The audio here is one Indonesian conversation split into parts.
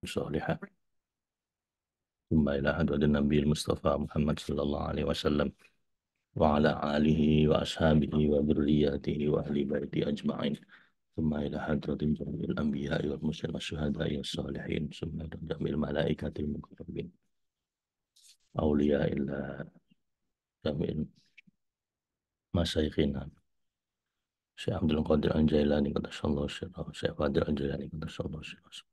صالحة ثم إلى حضرة النبي المصطفى محمد صلى الله عليه وسلم وعلى آله وأصحابه وذرياته وأهل بيته أجمعين ثم إلى حضرة جميع الأنبياء والمرسلين والشهداء والصالحين ثم إلى جميع الملائكة المقربين أولياء الله جميع مشايخنا Syekh Abdul Qadir Al-Jailani qaddasallahu sirrahu Syekh Qadir Al-Jailani qaddasallahu sirrahu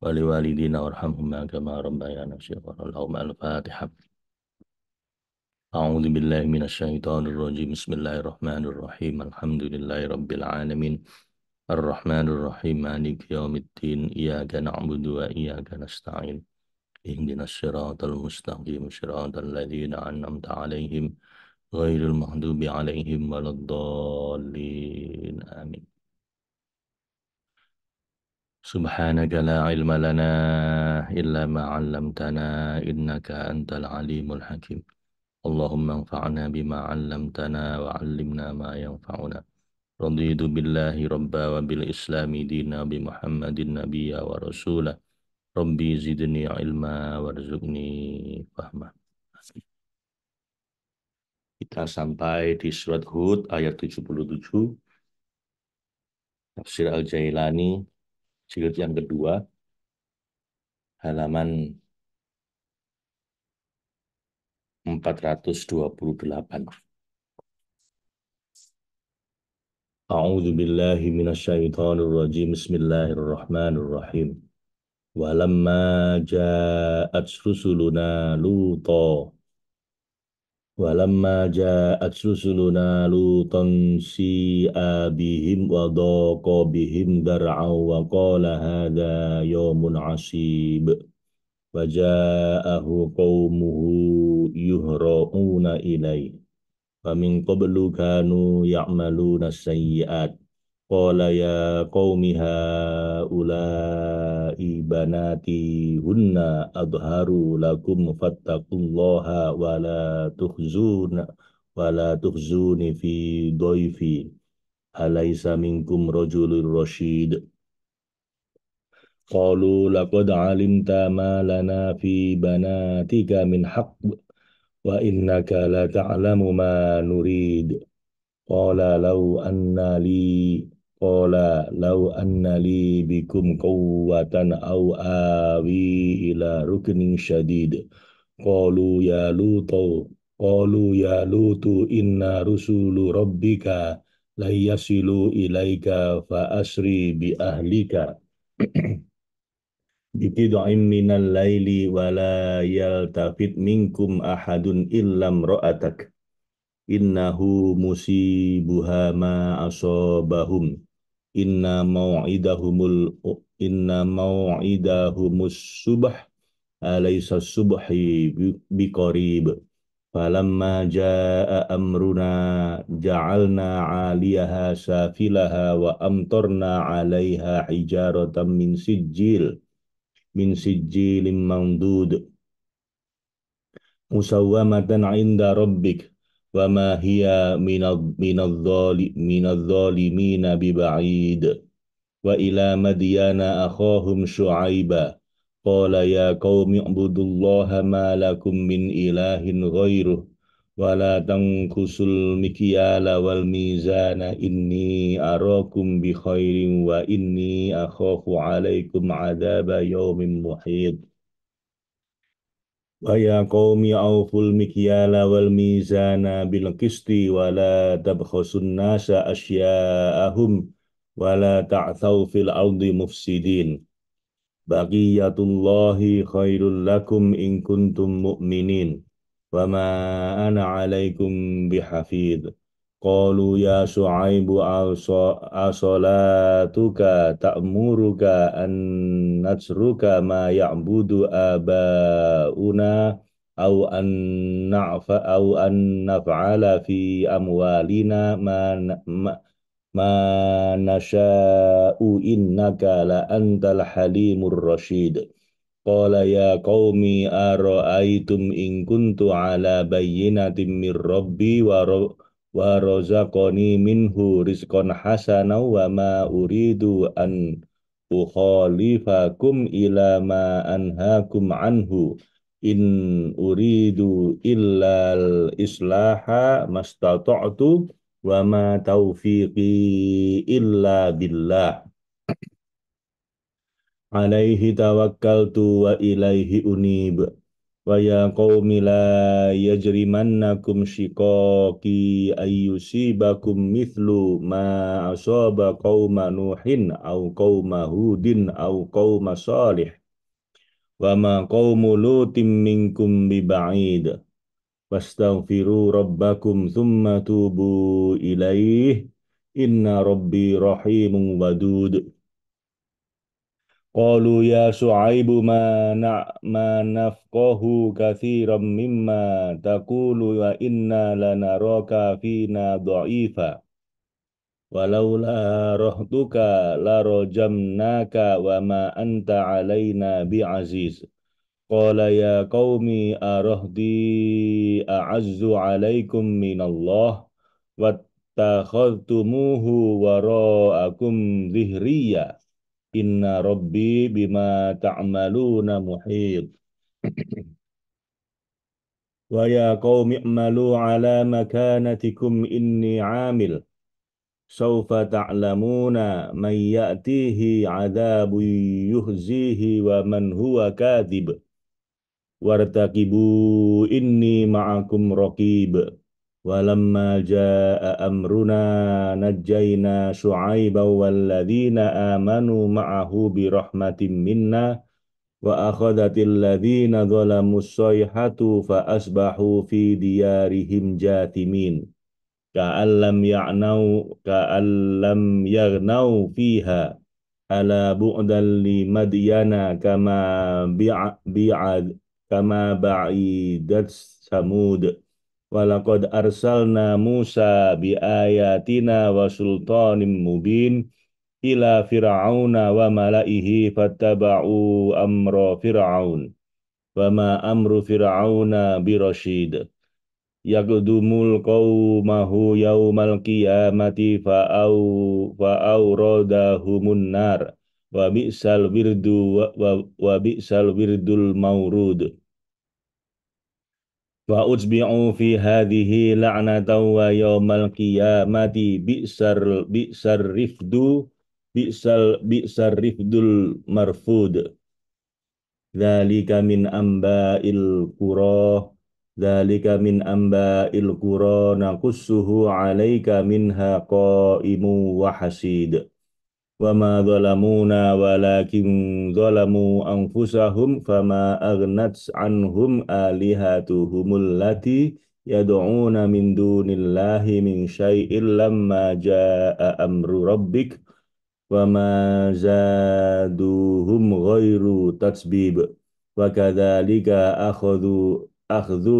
wali walidina warhamhuma kama rabbayana shighara lahum al-Fatihah. A'udzu billahi minasyaitonir rajim. Bismillahirrahmanirrahim. Alhamdulillahi rabbil alamin. Arrahmanir rahim. Maliki yaumiddin. Iyyaka na'budu wa iyyaka nasta'in. Ihdinas siratal mustaqim. Siratal ladzina an'amta 'alaihim ghairil maghdubi 'alaihim waladdallin. Amin. Subhanaka la ilma lana illa ma 'allamtana innaka antal alimul hakim. Allahumma anfa'na bima 'allamtana wa 'allimna ma yanfa'una. Raditu billahi rabba wa bil islami dina bi Muhammadin nabiyya wa rasulah. Rabbi zidni ilma warzuqni fahma. Kita sampai di surat Hud ayat 77. Tafsir Al-Jailani jilid yang kedua, halaman 428. A'udzu billahi minasyaitonir rajim. Bismillahirrahmanirrahim. Walamma ja'at rusuluna luta Walamma ja'at rusuluna lutan si'a bihim wa daqa bihim dar'aw wa qala hadha yawmun 'asib wa ja'ahu qaumuhu yuhra'una ilayhi wa min qablu kanu ya'maluna sayyi'at qala ya qaumi haula'i banati hunna adharu lakum fattaqullaha wa la tukhzuni fi dhaifi alaysa minkum rajulun rasyid qalu laqad alimta ma lana fi banatika min haqq wa innaka la ta'lamu ma nurid qala law anna li bikum quwwatan aw awi ila ruknin syadid qalu ya lutu inna rusulu rabbika la yasilu ilaika fa asri bi ahlika biqid'in minal laili wa la yaltafit minkum ahadun illam ra'atak innahu musibuha ma asabahum inna mau'idahumus subh alaysa subhi biqarib falamma jaa amruna ja'alna 'aliyaha safilaha wa amtarna 'alaiha hijaratan min sijilin mandud musawwamatan 'inda rabbik wa ma hiya minadh-dhalimina biba'id wa ila madyana akhahum syu'aiba qala ya qaumi ibudullaha ma lakum min ilahin ghairuh wa la tanqusul mikyala wal mizana inni arakum bi khairin wa inni akhafu 'alaikum 'adaba yaumin muhit. Wa ya qaumi awful mikyala wal mizana bil qisti wa la tabkhasun nasa asya'ahum wa la ta'thaw fil ardi mufsidin. Baqiyatullahi khairul lakum in kuntum mu'minin wa ma ana 'alaikum bihafidh. Qalu ya Syu'aibu asolatuka ta'muruka an natsruka ma ya'budu abauna au an naf'ala fi amwalina ma nasha'u innaka la antal halimur rasyid. Qala ya qaumi ara'aytum in kuntu ala bayyinatin mir rabbi wa razaqani minhu rizqan hasana wa ma uridu an ukhalifakum ila ma anhaakum anhu in uridu illa al-islaha mastata'tu wa ma taufiqi illa billah alaihi tawakkaltu wa ilaihi unib wa ya qaumi la yajrimannakum shiqaqi ayyusibakum mithlu ma asaba qauma nuhin au qauma hudin au qauma salih wa ma qaumu lutim minkum biba'id wastaghfiru rabbakum thumma tubu ilaih inna rabbi rahimun wadud. Qalu ya Shu'aibu ma nafqahu katsiran mimma taqulu wa inna lanaraka fina dha'ifa walaula rahtuka larajamnaka wa ma anta alaina bi'aziz. Qala ya qaumi arahdi a'azzu alaikum minallah wattakhadtumuhu wara'akum dhihriya inna rabbi bima ta'maluna muhit. Wa ya qaumi i'malu ala makanatikum inni 'amil sawfa ta'lamuna man ya'tihi 'adabun yuhzihi wa man huwa kadhib wartaqibu inni ma'akum raqib. Walamma jaa amruna najjayna Syu'aiban walladzina amanu ma'ahu birahmatin minna wa akhadhatil ladzina zalamus sayhatu fa asbahu fi diyarihim jathimin ka'allam yaghnau fiha ala bu'dan li madyana kama ba'idat samud walaqad arsalna Musa bi ayatina wa sultanim mubin ila fir'auna wa malaihi fattaba'u amra fir'aun wa ma amru fir'auna birasyid yaqdumul qaumahu yaumal qiyamati fa'auradahumun nar wa bi'sal wirdu wa bi'sal wirdul maurud wa utsbi'u fi hadhihi la'natan wa yaumal qiyamati bi'sar rifdul marfud. Dzalika min amba'il qura Dzalika min amba'il qura naqussuhu 'alaika minha qa'imun wa hasid. Wa ma zalamuna walakin zalamu anfusahum fama aghnat anhum alihatuhumul lati yad'una min dunillahi min syai'in lamma jaa'a amru rabbik wa ma zaduhum ghairu tatsbib wa kadzalika akhdhu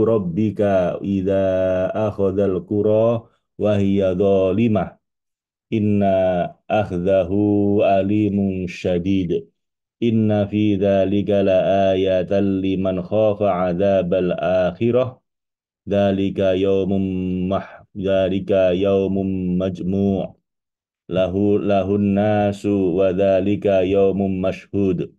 rabbika idza akhadhal qura wa hiya dhalimah inna akhdahu alimun syadid inna fi dzalika laayatan liman khafa adzabal akhirah dzalika yaumun majmu' lahun nasu wa dzalika yaumun mashhud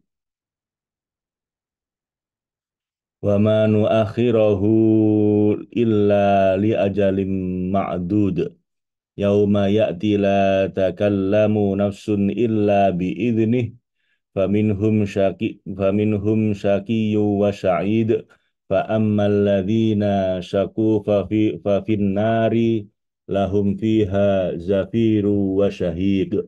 wa ma nuakhirahu illa li ajalin ma'dud yauma ya'ti la takallamu nafsun illa bi'idnih faminhum syaqiyyu wa sa'id fa ammal ladzina syaqu fa fin nari lahum fiha zafiru wa syahiq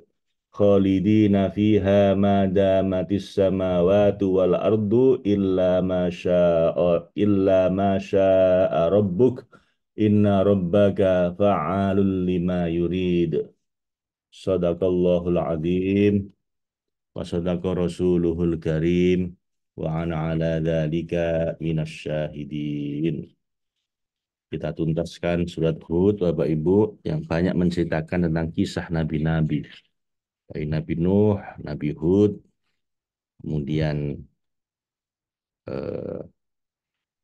khalidina fiha ma damatis samawati wal ardu illa ma syaa rabbuk inna rabbaka fa'alul lima yurid. Sadaqallahul adzim wa sadaqa rasuluhul karim wa ana ala dzalika minasyahidin. Kita tuntaskan surat Hud, Bapak Ibu, yang banyak menceritakan tentang kisah nabi-nabi. Dari Nabi Nuh, Nabi Hud, kemudian eh,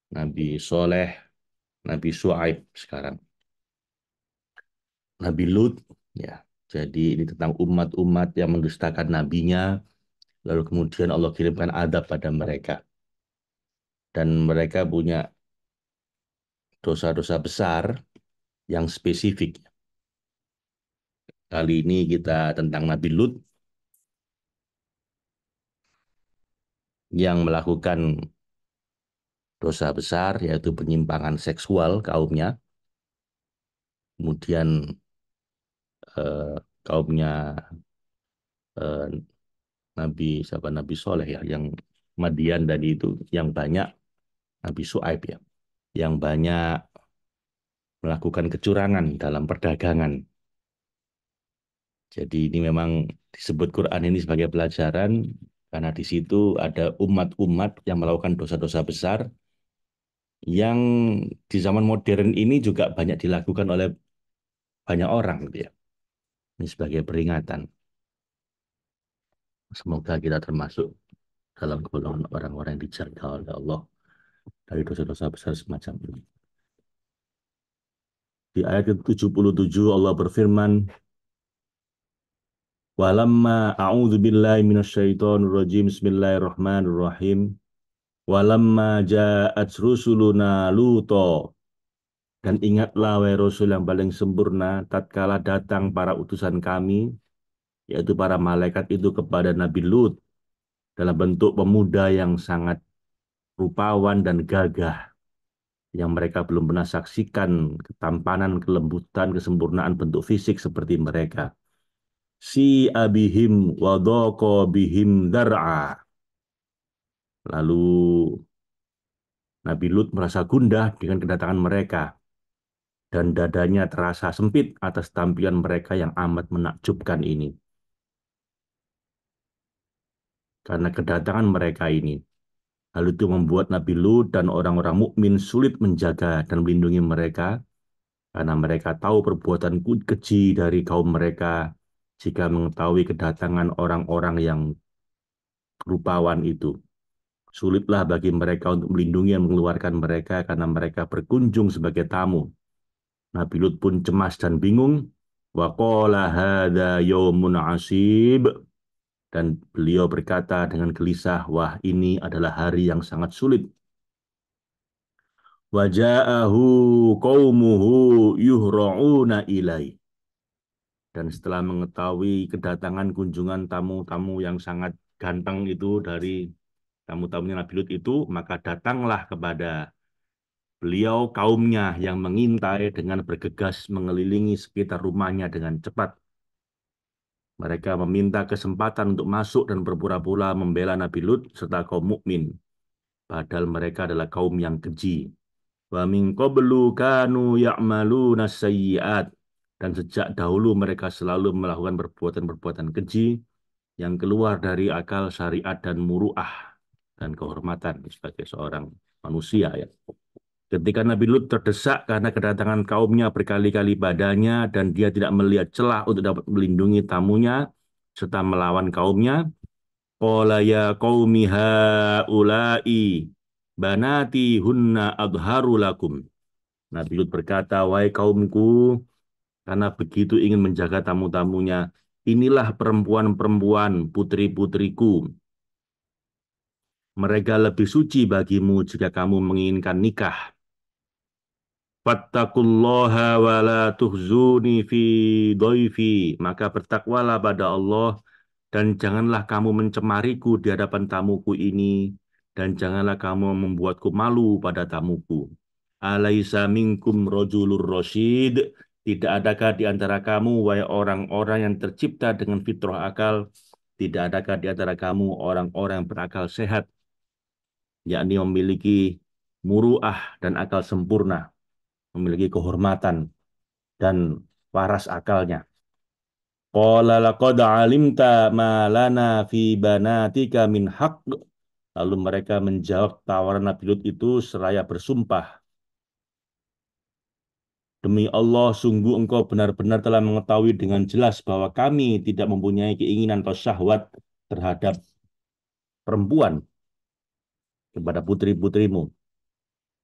Nabi Soleh, Nabi Shu'aib sekarang. Nabi Lut, ya. Jadi ini tentang umat-umat yang mendustakan nabinya, Lalu kemudian Allah kirimkan adab pada mereka. Dan mereka punya dosa-dosa besar yang spesifik. Kali ini kita tentang Nabi Lut yang melakukan dosa besar, yaitu penyimpangan seksual kaumnya. Kemudian kaumnya eh, Nabi Soleh ya, yang Madian tadi itu, yang banyak Nabi Su'aib ya, yang banyak melakukan kecurangan dalam perdagangan. Jadi ini memang disebut Quran ini sebagai pelajaran karena di situ ada umat-umat yang melakukan dosa-dosa besar yang di zaman modern ini juga banyak dilakukan oleh banyak orang gitu ya. Ini sebagai peringatan. Semoga kita termasuk dalam golongan orang-orang yang dijaga oleh Allah dari dosa-dosa besar semacam ini. Di ayat ke-77 Allah berfirman, "Walamma a'udzu billahi minasyaitonir rajim. Bismillahirrahmanirrahim. Walamma ja'at rusuluna luto." Dan ingatlah wahai Rasul yang paling sempurna tatkala datang para utusan kami, yaitu para malaikat itu kepada Nabi Lut dalam bentuk pemuda yang sangat rupawan dan gagah yang mereka belum pernah saksikan ketampanan, kelembutan, kesempurnaan bentuk fisik seperti mereka. Si abihim wadoko bihim dar'a. Lalu Nabi Lut merasa gundah dengan kedatangan mereka dan dadanya terasa sempit atas tampilan mereka yang amat menakjubkan ini. Karena kedatangan mereka ini, hal itu membuat Nabi Lut dan orang-orang mukmin sulit menjaga dan melindungi mereka karena mereka tahu perbuatan keji dari kaum mereka jika mengetahui kedatangan orang-orang yang rupawan itu. Sulitlah bagi mereka untuk melindungi dan mengeluarkan mereka karena mereka berkunjung sebagai tamu. Nabi Lut pun cemas dan bingung. Wa qala hadza yaumun asib. Dan beliau berkata dengan gelisah, wah ini adalah hari yang sangat sulit. Wa ja'ahu qaumuhu yuhra'una ilaih. Dan setelah mengetahui kedatangan kunjungan tamu-tamu yang sangat ganteng itu dari tamu-tamunya Nabi Lut itu, maka datanglah kepada beliau kaumnya yang mengintai dengan bergegas mengelilingi sekitar rumahnya dengan cepat. Mereka meminta kesempatan untuk masuk dan berpura-pura membela Nabi Lut serta kaum mukmin, padahal mereka adalah kaum yang keji. Wa min qablu kanu ya'maluna sayyi'at. Dan sejak dahulu mereka selalu melakukan perbuatan-perbuatan keji yang keluar dari akal syariat dan muruah dan kehormatan sebagai seorang manusia ya. Ketika Nabi Lut terdesak karena kedatangan kaumnya berkali-kali padanya dan dia tidak melihat celah untuk dapat melindungi tamunya serta melawan kaumnya, qala ya qaumi haula'i banati hunna adharu lakum. Nabi Lut berkata, wahai kaumku, karena begitu ingin menjaga tamu-tamunya, inilah perempuan-perempuan putri-putriku. Mereka lebih suci bagimu jika kamu menginginkan nikah. Fattaqullaha wa la tuhzuni fi dhaifi. Maka bertakwalah pada Allah dan janganlah kamu mencemariku di hadapan tamuku ini dan janganlah kamu membuatku malu pada tamuku. Alaisa minkum rajulur rasyid. Tidak adakah di antara kamu wahai orang-orang yang tercipta dengan fitrah akal, tidak adakah di antara kamu orang-orang yang berakal sehat, yakni memiliki muruah dan akal sempurna, memiliki kehormatan dan waras akalnya. Qala laqad alimta ma lana fi banatika min haqq. Lalu mereka menjawab tawaran Nabi Lut itu seraya bersumpah. Demi Allah, sungguh engkau benar-benar telah mengetahui dengan jelas bahwa kami tidak mempunyai keinginan atau syahwat terhadap perempuan kepada putri-putrimu.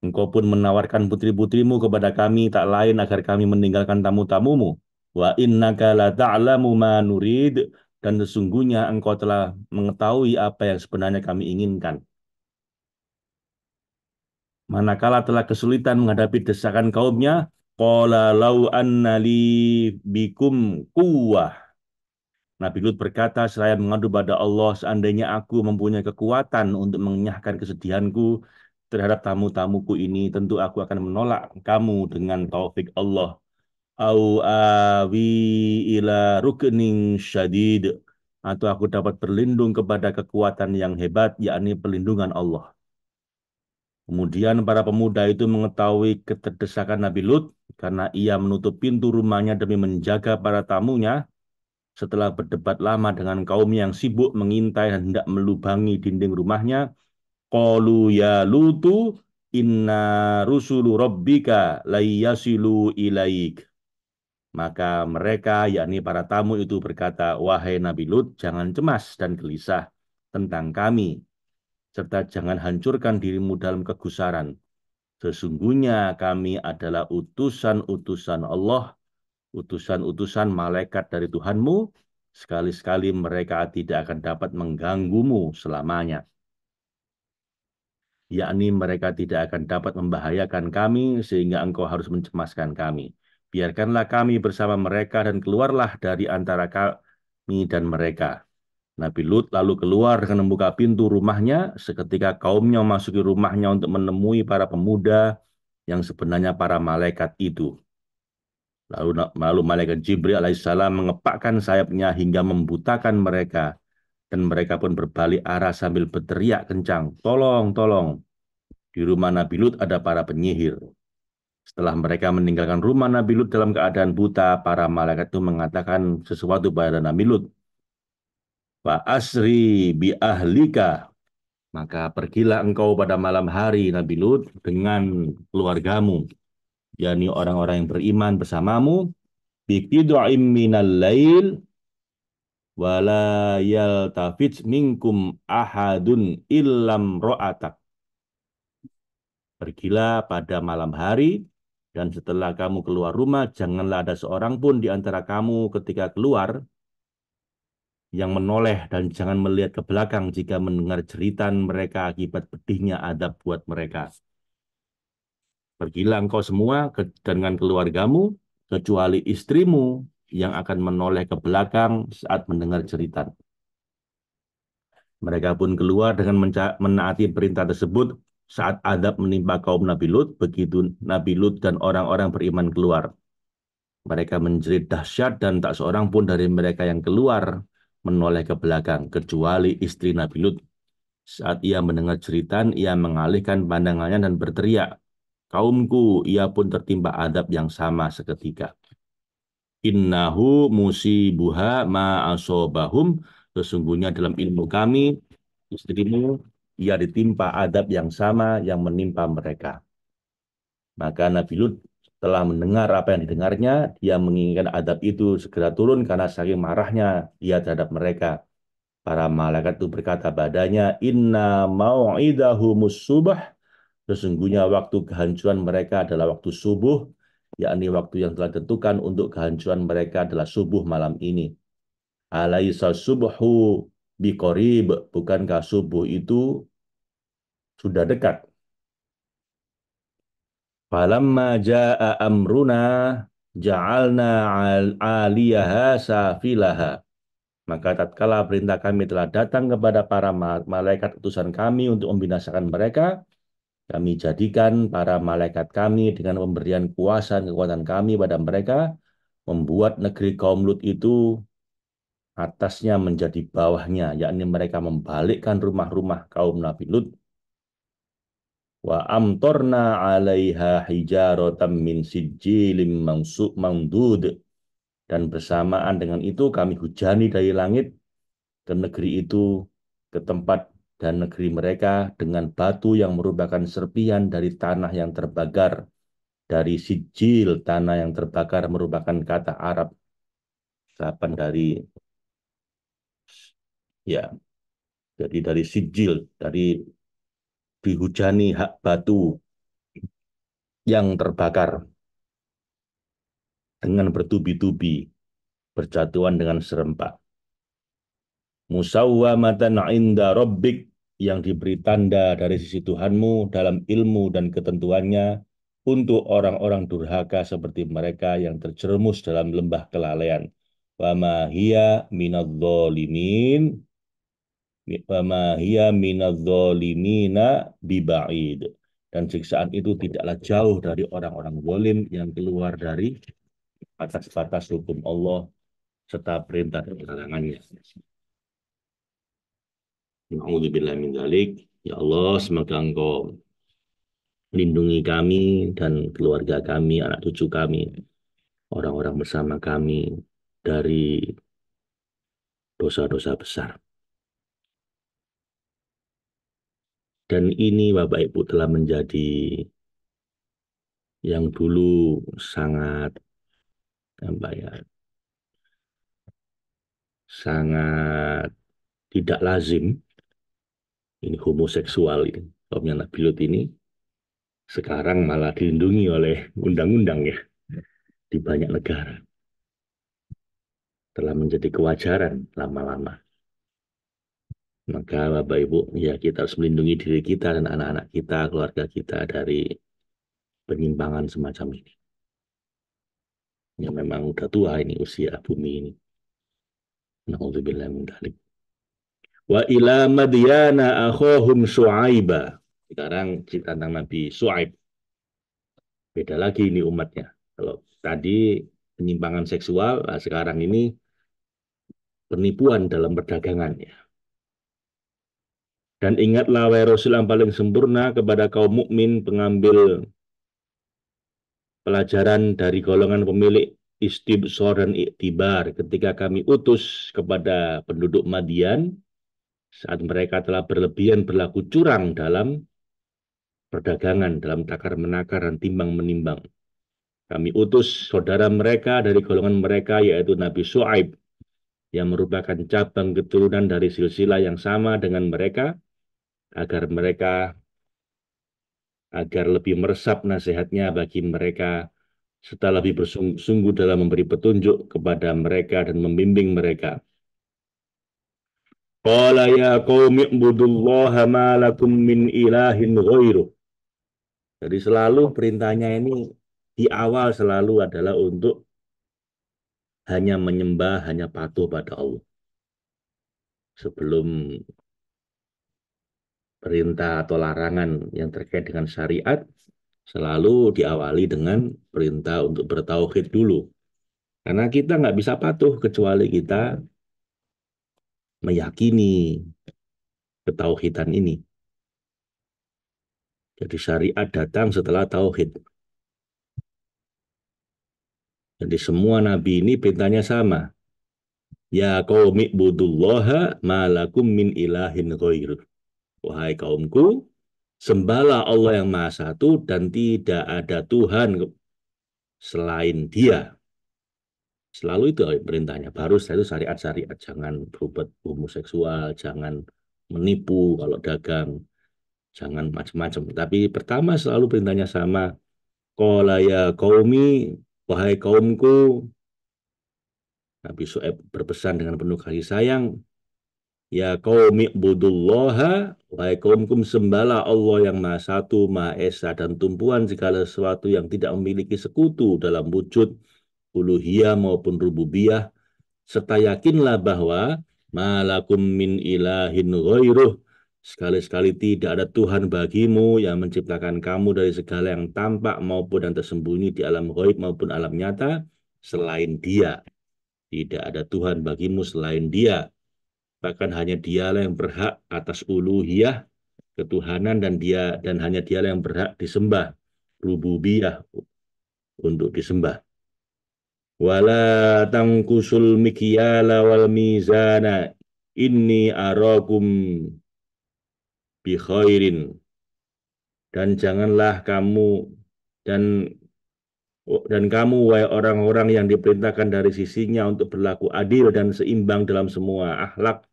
Engkau pun menawarkan putri-putrimu kepada kami tak lain agar kami meninggalkan tamu-tamumu. Wa innaka la ta'lamu ma nurid. dan sesungguhnya engkau telah mengetahui apa yang sebenarnya kami inginkan. Manakala telah kesulitan menghadapi desakan kaumnya, qala lau anna li bikum quwwah. Nabi Lut berkata, seraya mengadu pada Allah, seandainya aku mempunyai kekuatan untuk mengenyahkan kesedihanku terhadap tamu-tamuku ini, tentu aku akan menolak kamu dengan taufik Allah. Au awi ila rukning syadid. Atau aku dapat berlindung kepada kekuatan yang hebat, yakni perlindungan Allah. Kemudian para pemuda itu mengetahui keterdesakan Nabi Lut karena ia menutup pintu rumahnya demi menjaga para tamunya. Setelah berdebat lama dengan kaum yang sibuk mengintai dan hendak melubangi dinding rumahnya, qalu ya Lutu inna rusulu rabbika layyasilu ilaik. Maka mereka, yakni para tamu itu berkata, wahai Nabi Lut, jangan cemas dan gelisah tentang kami, serta jangan hancurkan dirimu dalam kegusaran. Sesungguhnya kami adalah utusan-utusan Allah, utusan-utusan malaikat dari Tuhanmu, sekali-sekali mereka tidak akan dapat mengganggumu selamanya. Yakni mereka tidak akan dapat membahayakan kami sehingga engkau harus mencemaskan kami. Biarkanlah kami bersama mereka dan keluarlah dari antara kami dan mereka. Nabi Lut lalu keluar dengan membuka pintu rumahnya. Seketika kaumnya memasuki rumahnya untuk menemui para pemuda yang sebenarnya para malaikat itu. Lalu malaikat Jibril alaihissalam mengepakkan sayapnya hingga membutakan mereka. Dan mereka pun berbalik arah sambil berteriak kencang, tolong, tolong. Di rumah Nabi Lut ada para penyihir. Setelah mereka meninggalkan rumah Nabi Lut dalam keadaan buta, para malaikat itu mengatakan sesuatu pada Nabi Lut. Fa asri bi ahlika. Maka pergilah engkau pada malam hari Nabi Lut dengan keluargamu, yakni orang-orang yang beriman bersamamu, bi qid'im minal lail wala yaltafit minkum ahadun illam ro'atak. Pergilah pada malam hari, dan setelah kamu keluar rumah, janganlah ada seorang pun di antara kamu ketika keluar yang menoleh dan jangan melihat ke belakang jika mendengar jeritan mereka akibat pedihnya adab buat mereka. Pergilah engkau semua dengan keluargamu, kecuali istrimu yang akan menoleh ke belakang saat mendengar jeritan. Mereka pun keluar dengan menaati perintah tersebut saat adab menimpa kaum Nabi Lut, begitu Nabi Lut dan orang-orang beriman keluar. Mereka menjerit dahsyat dan tak seorang pun dari mereka yang keluar menoleh ke belakang, kecuali istri Nabi Lut. Saat ia mendengar jeritan, ia mengalihkan pandangannya dan berteriak, kaumku, ia pun tertimpa adab yang sama seketika. Innahu musibuha ma asobahum. Sesungguhnya dalam ilmu kami, istrimu, ia ditimpa adab yang sama yang menimpa mereka. Maka Nabi Lut telah mendengar apa yang didengarnya, dia menginginkan adab itu segera turun karena saking marahnya dia terhadap mereka. Para malaikat itu berkata padanya, Inna mau'idahumus subah. Sesungguhnya waktu kehancuran mereka adalah waktu subuh, yakni waktu yang telah ditentukan untuk kehancuran mereka adalah subuh malam ini. Alaisa subhu biqorib, bukankah subuh itu sudah dekat? Falamma jaa amruna ja'alna aliyaha safilaha. Maka tatkala perintah kami telah datang kepada para malaikat utusan kami untuk membinasakan mereka, kami jadikan para malaikat kami dengan pemberian kuasa dan kekuatan kami pada mereka, membuat negeri kaum Lut itu atasnya menjadi bawahnya, yakni mereka membalikkan rumah-rumah kaum Nabi Lut. Wa amtorna 'alaiha hijaratan min sijilin mandud. Dan bersamaan dengan itu kami hujani dari langit ke negeri itu, ke tempat dan negeri mereka dengan batu yang merupakan serpihan dari tanah yang terbakar. Dari sijil, tanah yang terbakar merupakan kata Arab, ucapan dari, ya, jadi dari sijil, dari dihujani hak batu yang terbakar dengan bertubi-tubi, berjatuhan dengan serempak. musawwamatan inda rabbik, yang diberi tanda dari sisi Tuhanmu dalam ilmu dan ketentuannya untuk orang-orang durhaka seperti mereka yang terjerumus dalam lembah kelalaian. Wa ma hiya minadh-dhalimin wa ma hiya minadh-dhalimina biba'id. Dan siksaan itu tidaklah jauh dari orang-orang zalim yang keluar dari batas-batas hukum Allah serta perintah dan larangannya. Na'udzubillah min dzalik. Ya Allah, semoga Engkau lindungi kami dan keluarga kami, anak cucu kami, orang-orang bersama kami dari dosa-dosa besar. Dan ini Bapak Ibu telah menjadi yang dulu sangat apa ya, sangat tidak lazim, ini homoseksual ini, kaumnya Nabi Lut ini sekarang malah dilindungi oleh undang-undang ya di banyak negara. Telah menjadi kewajaran lama-lama. Maka Bapak Ibu, ya kita harus melindungi diri kita dan anak-anak kita, keluarga kita dari penyimpangan semacam ini. Ya memang udah tua ini usia bumi ini. Na'udzubillah min dzalik. Wa ila madyana akhahum Syu'aiba. Sekarang cerita tentang Nabi Syu'aib. Beda lagi ini umatnya. Kalau tadi penyimpangan seksual, nah sekarang ini penipuan dalam perdagangan ya. Dan ingatlah wahai Rasul yang paling sempurna kepada kaum mukmin pengambil pelajaran dari golongan pemilik istibsor dan iktibar ketika kami utus kepada penduduk Madian saat mereka telah berlebihan berlaku curang dalam perdagangan, dalam takar menakar dan timbang menimbang. Kami utus saudara mereka dari golongan mereka yaitu Nabi Syu'aib yang merupakan cabang keturunan dari silsilah yang sama dengan mereka agar lebih meresap nasihatnya bagi mereka serta lebih bersungguh-sungguh dalam memberi petunjuk kepada mereka dan membimbing mereka. Qala ya qaumi ibudullaha ma lakum min ilahin ghairuh. Jadi selalu perintahnya ini di awal selalu adalah untuk hanya menyembah, hanya patuh pada Allah. Sebelum perintah atau larangan yang terkait dengan syariat, selalu diawali dengan perintah untuk bertauhid dulu. Karena kita nggak bisa patuh kecuali kita meyakini ketauhidan ini. Jadi syariat datang setelah tauhid. Jadi semua nabi ini perintahnya sama. Ya qaumi budullaha malakum min ilahin ghairuh. Wahai kaumku, sembahlah Allah yang Maha Satu dan tidak ada Tuhan selain Dia. Selalu itu perintahnya. Baru setelah itu syariat-syariat. Jangan berbuat homoseksual, jangan menipu kalau dagang, jangan macam-macam. Tapi pertama selalu perintahnya sama. Qala ya qaumi, wahai kaumku, Nabi Syuaib berpesan dengan penuh kasih sayang, ya qaumi budullaha, wahai kaumku sembahlah Allah yang Maha Satu, Maha Esa dan tumpuan segala sesuatu yang tidak memiliki sekutu dalam wujud uluhiyah maupun rububiyah, serta yakinlah bahwa malakum min ilahin ghairuh, sekali-sekali tidak ada Tuhan bagimu yang menciptakan kamu dari segala yang tampak maupun yang tersembunyi di alam ghaib maupun alam nyata selain Dia. Tidak ada Tuhan bagimu selain Dia. Bahkan hanya Dialah yang berhak atas uluhiyah, ketuhanan, dan hanya Dialah yang berhak disembah, rububiyah, untuk disembah. Wala tangkusul mikyala wal mizana inni arakum bi khairin, dan janganlah kamu dan kamu wahai orang-orang yang diperintahkan dari sisinya untuk berlaku adil dan seimbang dalam semua akhlak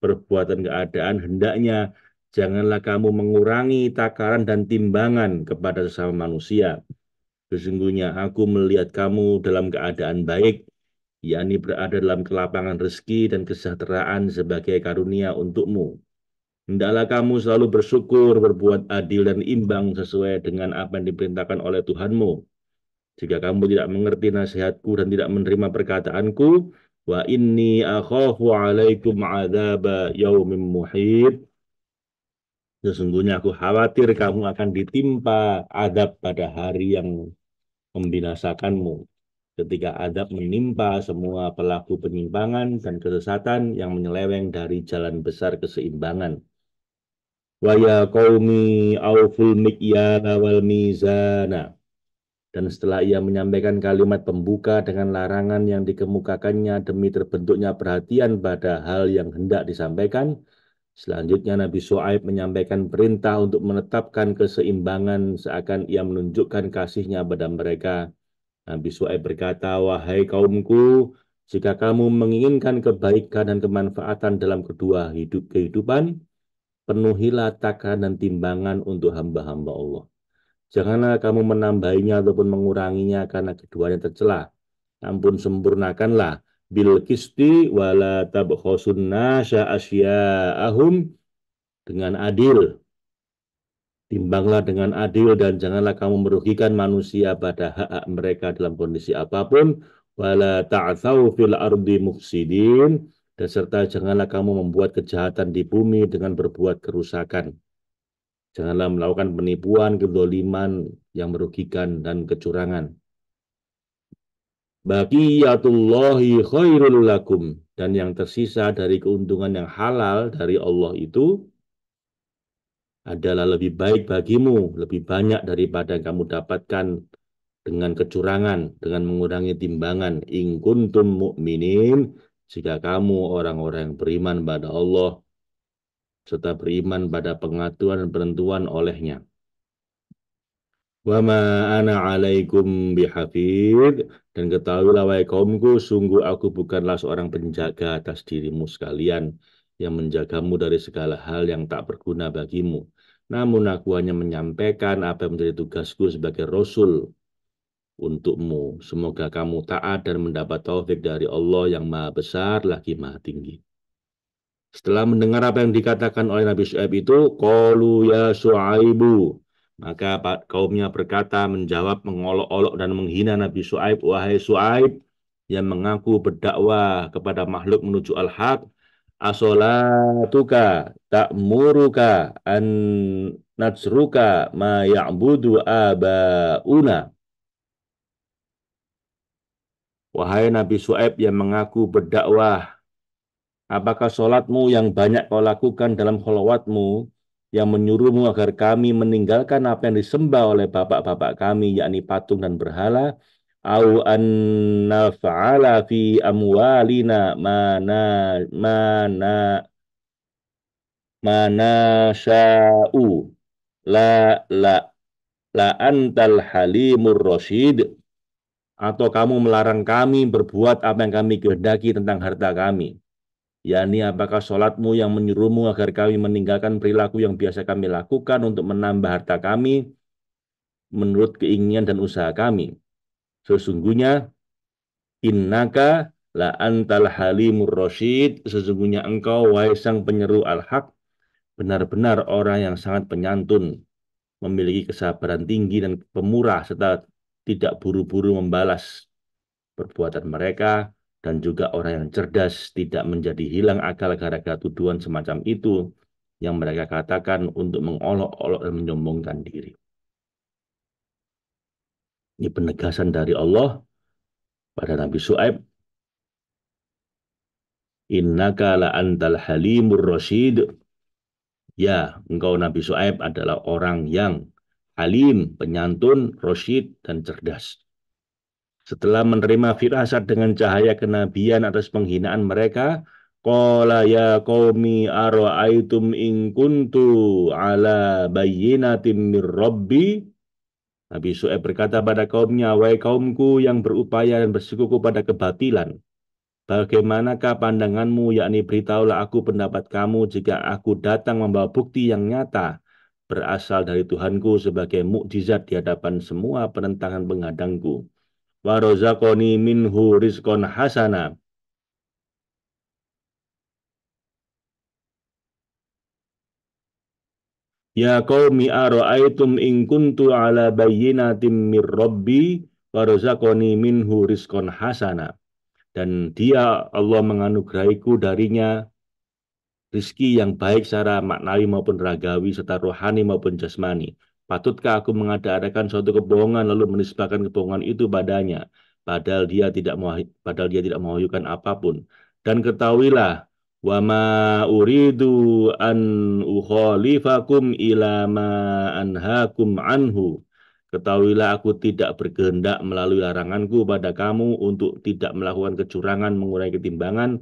perbuatan keadaan, hendaknya janganlah kamu mengurangi takaran dan timbangan kepada sesama manusia. Sesungguhnya aku melihat kamu dalam keadaan baik yakni berada dalam kelapangan rezeki dan kesejahteraan sebagai karunia untukmu. Hendaklah kamu selalu bersyukur, berbuat adil dan imbang sesuai dengan apa yang diperintahkan oleh Tuhanmu. Jika kamu tidak mengerti nasihatku dan tidak menerima perkataanku, wa inni akhafu alaikum adzaba yaumin muhit. Sesungguhnya aku khawatir kamu akan ditimpa adab pada hari yang membinasakanmu. Ketika adab menimpa semua pelaku penyimpangan dan kesesatan yang menyeleweng dari jalan besar keseimbangan. Wa ya qaumi auful mikyala wal mizana. Dan setelah ia menyampaikan kalimat pembuka dengan larangan yang dikemukakannya demi terbentuknya perhatian pada hal yang hendak disampaikan, selanjutnya Nabi Syuaib menyampaikan perintah untuk menetapkan keseimbangan seakan ia menunjukkan kasihnya pada mereka. Nabi Syuaib berkata, wahai kaumku, jika kamu menginginkan kebaikan dan kemanfaatan dalam kedua kehidupan, penuhilah takaran dan timbangan untuk hamba-hamba Allah. Janganlah kamu menambahinya ataupun menguranginya karena keduanya tercela. Ampun sempurnakanlah bil qisti wala tabkhasun nasa asya'ahum dengan adil. Timbanglah dengan adil dan janganlah kamu merugikan manusia pada hak-hak mereka dalam kondisi apapun. Wala ta'thaw fil ardi mufsidin dan serta janganlah kamu membuat kejahatan di bumi dengan berbuat kerusakan. Janganlah melakukan penipuan, kedoliman yang merugikan dan kecurangan. Baqiyatullahi khairul lakum. Dan yang tersisa dari keuntungan yang halal dari Allah itu adalah lebih baik bagimu, lebih banyak daripada yang kamu dapatkan dengan kecurangan, dengan mengurangi timbangan. In kuntum mu'minin, jika kamu orang-orang yang beriman pada Allah, serta beriman pada pengaturan dan penentuan olehnya. Wa ma ana alaikum bihafid, dan ketahuilah wahai kaumku, sungguh aku bukanlah seorang penjaga atas dirimu sekalian yang menjagamu dari segala hal yang tak berguna bagimu. Namun aku hanya menyampaikan apa yang menjadi tugasku sebagai Rasul untukmu. Semoga kamu taat dan mendapat taufik dari Allah yang maha besar lagi maha tinggi. Setelah mendengar apa yang dikatakan oleh Nabi Syuaib itu, qalu ya Syuaibu. Maka kaumnya berkata, menjawab, mengolok-olok dan menghina Nabi Syuaib. Wahai Syuaib, yang mengaku berdakwah kepada makhluk menuju al-haq, asolatuka ta'muruka an natsruka ma ya'budu abauna. Wahai Nabi Syuaib yang mengaku berdakwah, apakah sholatmu yang banyak kau lakukan dalam kholwatmu yang menyuruhmu agar kami meninggalkan apa yang disembah oleh bapak-bapak kami, yakni patung dan berhala, au an naf'ala fi amwalina mana mana mana sya'u la la la antal halimur rasyid, atau kamu melarang kami berbuat apa yang kami kehendaki tentang harta kami, yakni apakah sholatmu yang menyuruhmu agar kami meninggalkan perilaku yang biasa kami lakukan untuk menambah harta kami menurut keinginan dan usaha kami. Sesungguhnya innaka la antal halimur rasyid, sesungguhnya engkau wahai sang penyeru al-haq benar-benar orang yang sangat penyantun, memiliki kesabaran tinggi dan pemurah serta tidak buru-buru membalas perbuatan mereka, dan juga orang yang cerdas tidak menjadi hilang akal gara-gara tuduhan semacam itu yang mereka katakan untuk mengolok-olok dan menyombongkan diri. Ini penegasan dari Allah pada Nabi Syuaib, innaka la antal halimur rasyid. Ya, engkau Nabi Syuaib adalah orang yang halim, penyantun, rasyid, dan cerdas. Setelah menerima firasat dengan cahaya kenabian atas penghinaan mereka, qala ya qaumi ara'aitum in kuntu ala bayyinatin mir rabbi. Nabi Syuaib berkata pada kaumnya, wahai kaumku yang berupaya dan bersikuku pada kebatilan, bagaimanakah pandanganmu, yakni beritahulah aku pendapat kamu jika aku datang membawa bukti yang nyata berasal dari Tuhanku sebagai mukjizat di hadapan semua penentangan penghadangku. wa razaqani minhu rizqan hasana. Ya qaumi ara'aitum in kuntu ala bayyinatin mir rabbi wa razaqani minhu rizqan hasana. Dan dia Allah menganugerahiku darinya rizki yang baik secara maknawi maupun ragawi serta rohani maupun jasmani. Patutkah aku mengada-adakan suatu kebohongan lalu menisbahkan kebohongan itu padanya, padahal dia tidak mengajukan apapun. Dan ketahuilah, wa ma uridu an ukhalifakum ila ma anhakum anhu. Ketahuilah aku tidak berkehendak melalui laranganku pada kamu untuk tidak melakukan kecurangan, mengurangi ketimbangan,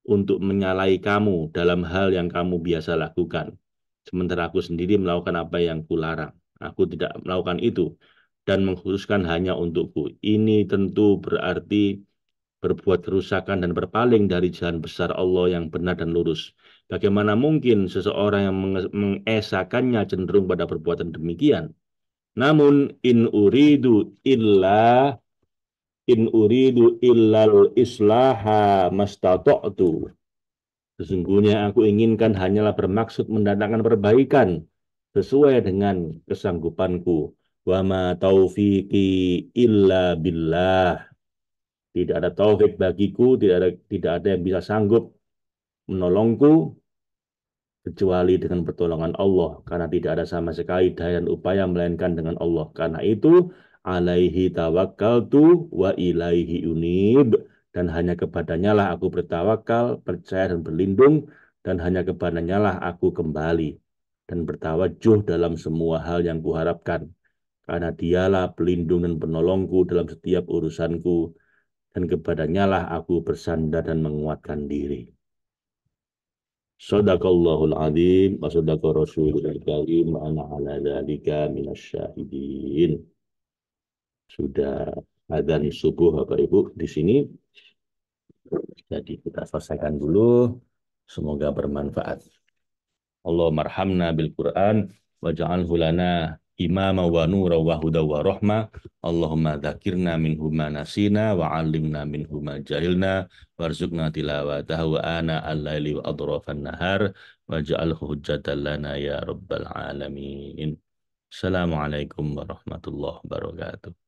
untuk menyalahi kamu dalam hal yang kamu biasa lakukan. Sementara aku sendiri melakukan apa yang kularang. Aku tidak melakukan itu dan mengkhususkan hanya untukku. Ini tentu berarti berbuat kerusakan dan berpaling dari jalan besar Allah yang benar dan lurus. Bagaimana mungkin seseorang yang mengesakannya cenderung pada perbuatan demikian? Namun in uridu illal islaha mastata'tu. Sesungguhnya aku inginkan hanyalah bermaksud mendatangkan perbaikan sesuai dengan kesanggupanku. Wa ma taufiqi illa billah. Tidak ada taufik bagiku, tidak ada yang bisa sanggup menolongku kecuali dengan pertolongan Allah, karena tidak ada sama sekali daya dan upaya melainkan dengan Allah. Karena itu alaihi tawakkaltu wa ilaihi unib, dan hanya kepadanya lah aku bertawakal, percaya dan berlindung, dan hanya kepadanya lah aku kembali dan bertawajuh dalam semua hal yang kuharapkan, karena dialah pelindung dan penolongku dalam setiap urusanku, dan kepadanya lah aku bersandar dan menguatkan diri. Sadaqallahul adzim wa sadaqa rasulul karim wa ana ala dzalika minasyahidin. Sudah adzan subuh Bapak Ibu di sini. Jadi kita selesaikan dulu. Semoga bermanfaat. Allah marhamna bil Quran waj'alhu lana imama wa nura wa huda wa rahma. Allahumma dzakirna minhu ma nasina wa 'allimna minhu ma jahilna warzuqna tilawatahu wa ana al-laili wa adrafan nahar waj'alhu hujjatan lana ya rabbal alamin. Assalamualaikum warahmatullahi wabarakatuh.